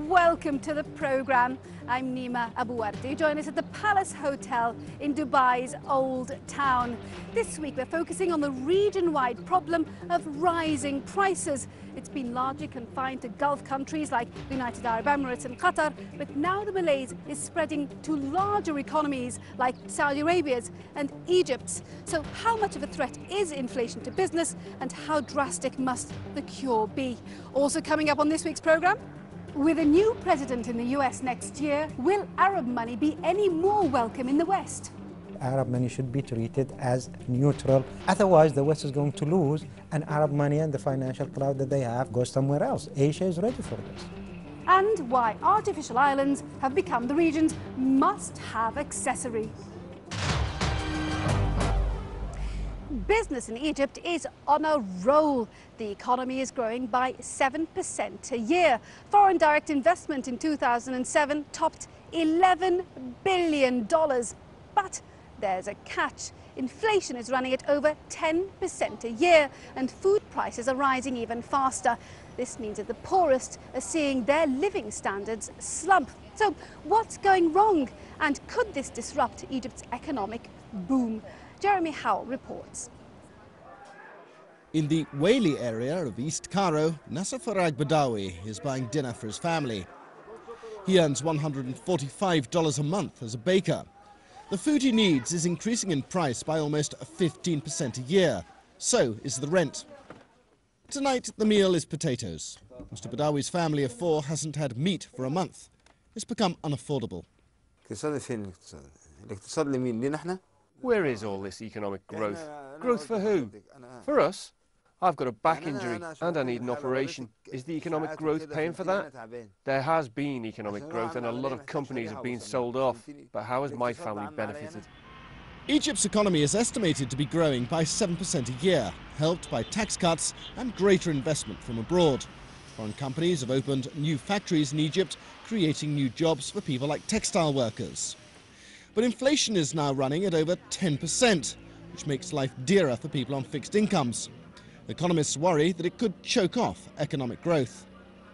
welcome to the programme. I'm Nima Abouardi. Join us at the Palace Hotel in Dubai's Old Town. This week we're focusing on the region-wide problem of rising prices. It's been largely confined to Gulf countries like the United Arab Emirates and Qatar, but now the malaise is spreading to larger economies like Saudi Arabia's and Egypt's. So how much of a threat is inflation to business, and how drastic must the cure be? Also coming up on this week's programme, with a new president in the US next year, will Arab money be any more welcome in the West? Arab money should be treated as neutral. Otherwise, the West is going to lose, and Arab money and the financial clout that they have goes somewhere else. Asia is ready for this. And why artificial islands have become the region's must-have accessory. Business in Egypt is on a roll. The economy is growing by 7% a year. Foreign direct investment in 2007 topped $11 billion. But there's a catch. Inflation is running at over 10% a year, and food prices are rising even faster. This means that the poorest are seeing their living standards slump. So what's going wrong? And could this disrupt Egypt's economic boom? Jeremy Howell reports. In the Whaley area of East Cairo, Nasser Farag Badawi is buying dinner for his family. He earns $145 a month as a baker. The food he needs is increasing in price by almost 15% a year. So is the rent. Tonight, the meal is potatoes. Mr. Badawi's family of four hasn't had meat for a month. It's become unaffordable. Where is all this economic growth? Growth for who? For us? I've got a back injury and I need an operation. Is the economic growth paying for that? There has been economic growth and a lot of companies have been sold off, but how has my family benefited? Egypt's economy is estimated to be growing by 7% a year, helped by tax cuts and greater investment from abroad. Foreign companies have opened new factories in Egypt, creating new jobs for people like textile workers. But inflation is now running at over 10%, which makes life dearer for people on fixed incomes. Economists worry that it could choke off economic growth.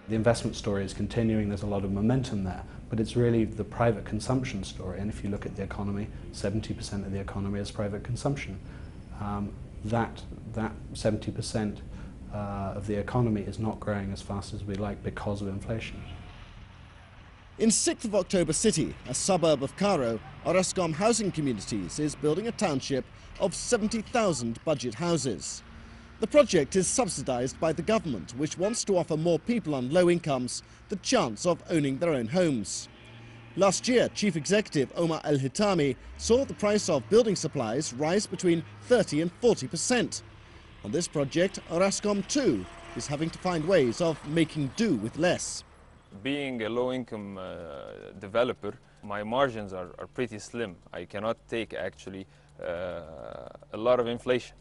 The investment story is continuing, there's a lot of momentum there, but it's really the private consumption story. And if you look at the economy, 70% of the economy is private consumption. That 70% of the economy is not growing as fast as we'd like because of inflation. In 6th of October City, a suburb of Cairo, Orascom Housing Communities is building a township of 70,000 budget houses. The project is subsidized by the government, which wants to offer more people on low incomes the chance of owning their own homes. Last year, Chief Executive Omar Elhitamy saw the price of building supplies rise between 30 and 40%. On this project, Orascom too is having to find ways of making do with less. Being a low-income developer, my margins are pretty slim. I cannot take actually a lot of inflation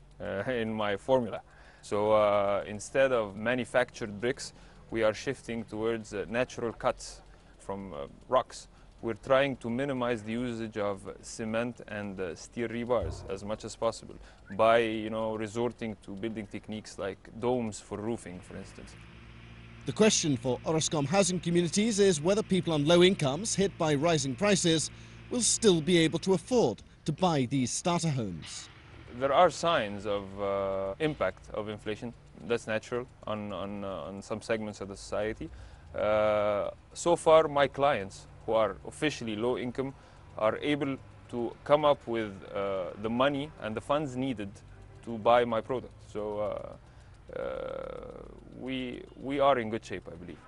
in my formula. So instead of manufactured bricks, we are shifting towards natural cuts from rocks. We're trying to minimize the usage of cement and steel rebars as much as possible by, resorting to building techniques like domes for roofing, for instance. The question for Orascom Housing Communities is whether people on low incomes hit by rising prices will still be able to afford to buy these starter homes. There are signs of impact of inflation. That's natural on some segments of the society. So far, my clients who are officially low income are able to come up with the money and the funds needed to buy my product. So we are in good shape, I believe.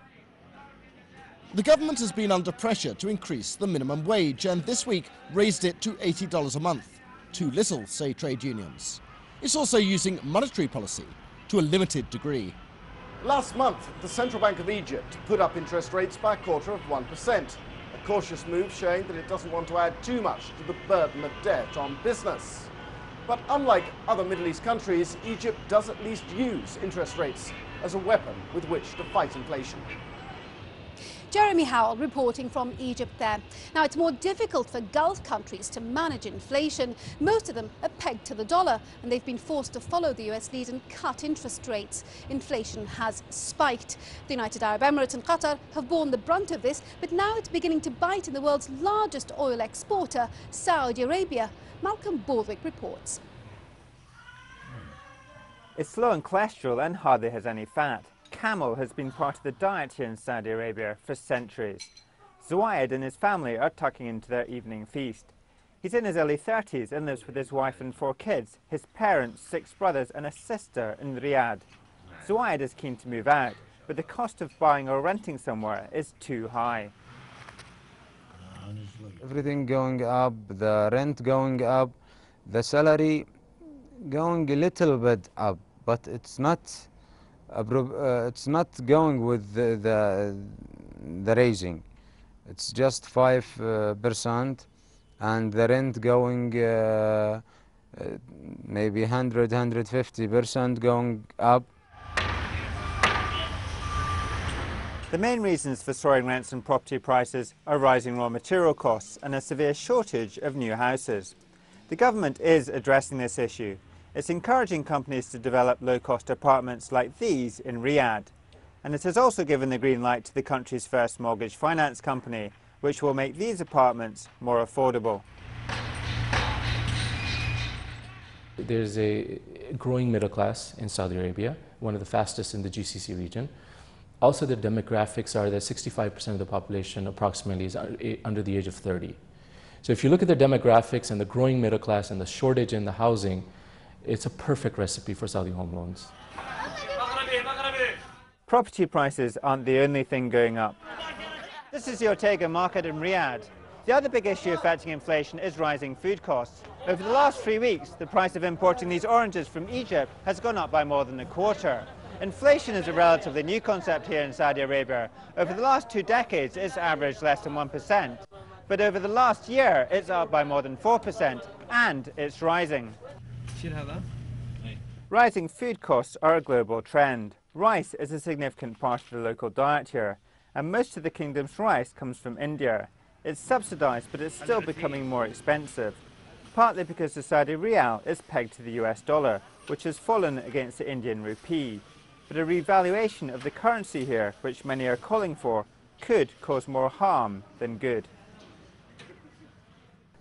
The government has been under pressure to increase the minimum wage and this week raised it to $80 a month. Too little, say trade unions. It's also using monetary policy to a limited degree. Last month, the Central Bank of Egypt put up interest rates by 1/4%. A cautious move showing that it doesn't want to add too much to the burden of debt on business. But unlike other Middle East countries, Egypt does at least use interest rates as a weapon with which to fight inflation. Jeremy Howell reporting from Egypt there. Now, it's more difficult for Gulf countries to manage inflation. Most of them are pegged to the dollar, and they've been forced to follow the US lead and cut interest rates. Inflation has spiked. The United Arab Emirates and Qatar have borne the brunt of this, but now it's beginning to bite in the world's largest oil exporter, Saudi Arabia. Malcolm Baldwick reports. It's low in cholesterol and hardly has any fat. Camel has been part of the diet here in Saudi Arabia for centuries. Zuaid and his family are tucking into their evening feast. He's in his early 30s and lives with his wife and 4 kids, his parents, 6 brothers and a sister in Riyadh. Zuaid is keen to move out, but the cost of buying or renting somewhere is too high. Everything going up, the rent going up, the salary going a little bit up, but it's not going with the raising. It's just 5%, and the rent going maybe 150% going up. The main reasons for soaring rents and property prices are rising raw material costs and a severe shortage of new houses. The government is addressing this issue. It's encouraging companies to develop low-cost apartments like these in Riyadh. And it has also given the green light to the country's first mortgage finance company, which will make these apartments more affordable. There's a growing middle class in Saudi Arabia, one of the fastest in the GCC region. Also, the demographics are that 65% of the population approximately is under the age of 30. So if you look at the demographics and the growing middle class and the shortage in the housing, it's a perfect recipe for Saudi home loans. Property prices aren't the only thing going up. This is the Ortega market in Riyadh. The other big issue affecting inflation is rising food costs. Over the last 3 weeks, the price of importing these oranges from Egypt has gone up by more than a quarter. Inflation is a relatively new concept here in Saudi Arabia. Over the last 2 decades, it's averaged less than 1%. But over the last year, it's up by more than 4%, and it's rising. Rising food costs are a global trend. Rice is a significant part of the local diet here, and most of the kingdom's rice comes from India. It's subsidized, but it's still becoming more expensive, partly because the Saudi riyal is pegged to the US dollar, which has fallen against the Indian rupee. But a revaluation of the currency here, which many are calling for, could cause more harm than good.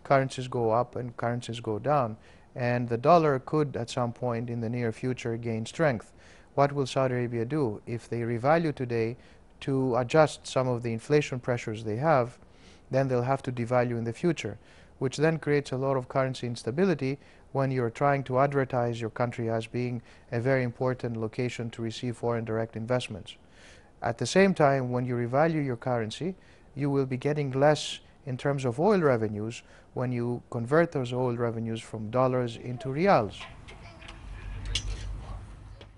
Currencies go up and currencies go down, and the dollar could at some point in the near future gain strength. What will Saudi Arabia do if they revalue today to adjust some of the inflation pressures they have? Then they'll have to devalue in the future, which then creates a lot of currency instability when you're trying to advertise your country as being a very important location to receive foreign direct investments. At the same time, when you revalue your currency, you will be getting less in terms of oil revenues when you convert those oil revenues from dollars into riyals.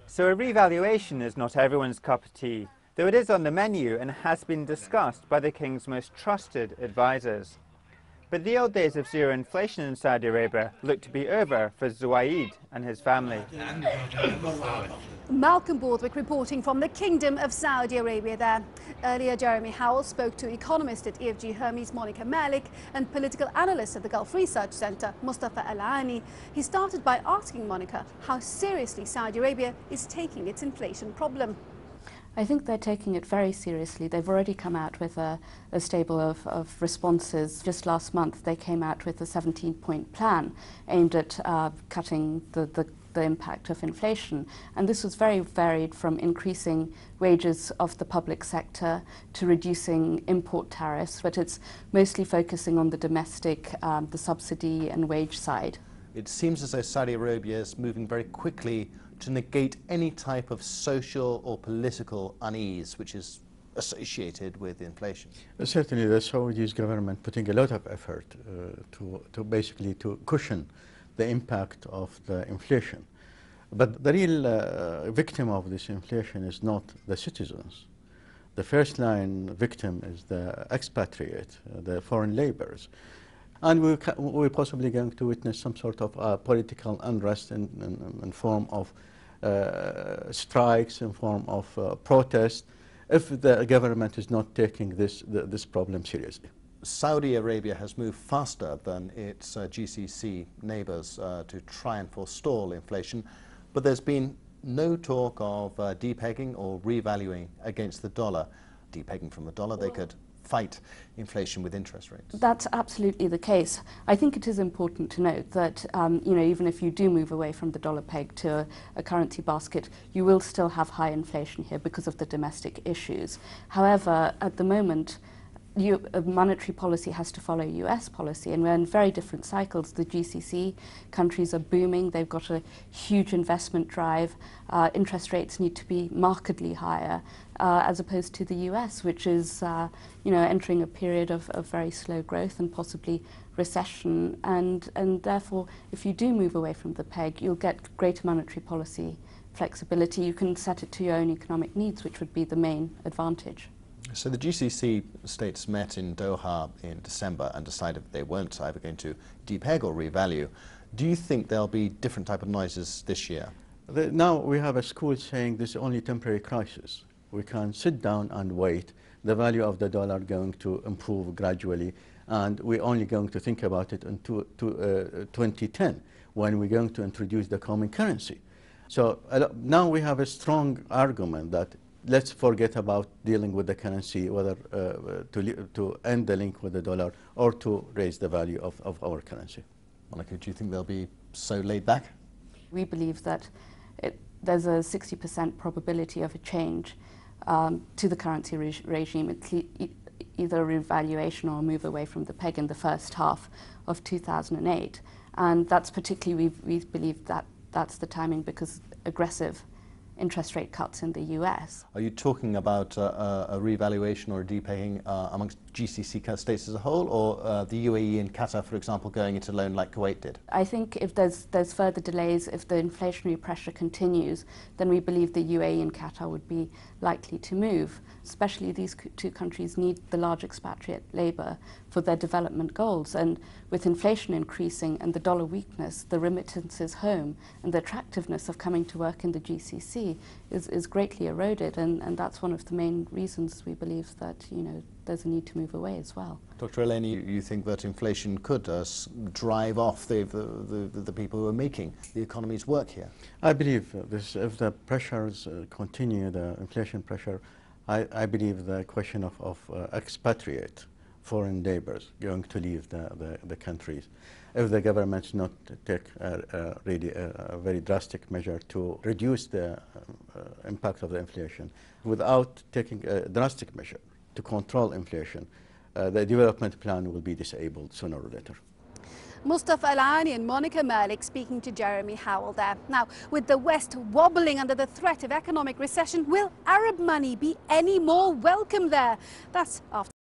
So a revaluation is not everyone's cup of tea, though it is on the menu and has been discussed by the king's most trusted advisors. But the old days of zero inflation in Saudi Arabia look to be over for Zuaid and his family. Malcolm Baldwick reporting from the Kingdom of Saudi Arabia there. Earlier, Jeremy Howell spoke to economist at EFG Hermes Monica Malik and political analyst at the Gulf Research Center, Mustafa Al-Ani. He started by asking Monica how seriously Saudi Arabia is taking its inflation problem. I think they're taking it very seriously. They've already come out with a stable of responses. Just last month they came out with a 17-point plan aimed at cutting the impact of inflation. And this was very varied, from increasing wages of the public sector to reducing import tariffs, but it's mostly focusing on the domestic, the subsidy and wage side. It seems as though Saudi Arabia is moving very quickly to negate any type of social or political unease which is associated with inflation. Certainly the Saudi government putting a lot of effort to basically to cushion the impact of the inflation. But the real victim of this inflation is not the citizens. The first line victim is the expatriate, the foreign laborers. And we're possibly going to witness some sort of political unrest in form of strikes, in form of protest, if the government is not taking this problem seriously. Saudi Arabia has moved faster than its GCC neighbours to try and forestall inflation, but there's been no talk of depegging or revaluing against the dollar. Depegging from the dollar, they could fight inflation with interest rates. That's absolutely the case. I think it is important to note that even if you do move away from the dollar peg to a currency basket, you will still have high inflation here because of the domestic issues. However, at the moment, monetary policy has to follow US policy, and we're in very different cycles. The GCC countries are booming, they've got a huge investment drive, interest rates need to be markedly higher, as opposed to the US, which is entering a period of very slow growth and possibly recession, and therefore if you do move away from the peg, you'll get greater monetary policy flexibility. You can set it to your own economic needs, which would be the main advantage. So the GCC states met in Doha in December and decided they weren't either going to depeg or revalue. Do you think there'll be different type of noises this year? Now we have a school saying this is only temporary crisis. We can sit down and wait. The value of the dollar going to improve gradually, and we're only going to think about it in 2010 when we're going to introduce the common currency. So now we have a strong argument that let's forget about dealing with the currency, whether to end the link with the dollar or to raise the value of our currency. Monica, do you think they'll be so laid back? We believe that there's a 60% probability of a change to the currency regime. It's either a revaluation or a move away from the peg in the first half of 2008. And that's particularly, we believe that that's the timing because aggressive interest rate cuts in the US. Are you talking about a revaluation or a depegging amongst GCC states as a whole, or the UAE and Qatar, for example, going it alone like Kuwait did? I think if there's further delays, if the inflationary pressure continues, then we believe the UAE and Qatar would be likely to move. Especially these two countries need the large expatriate labour for their development goals, and with inflation increasing and the dollar weakness, the remittances home and the attractiveness of coming to work in the GCC is greatly eroded, and that's one of the main reasons we believe that there's a need to move away as well. Dr. Elhitamy, you think that inflation could drive off the people who are making the economies work here? I believe if the pressures continue, the inflation pressure, I believe the question of expatriate foreign laborers going to leave the countries, if the governments not take really a very drastic measure to reduce the impact of the inflation, without taking a drastic measure to control inflation, the development plan will be disabled sooner or later. Mustafa Alani and Monica Merlick speaking to Jeremy Howell there. Now, with the West wobbling under the threat of economic recession, will Arab money be any more welcome there? That's after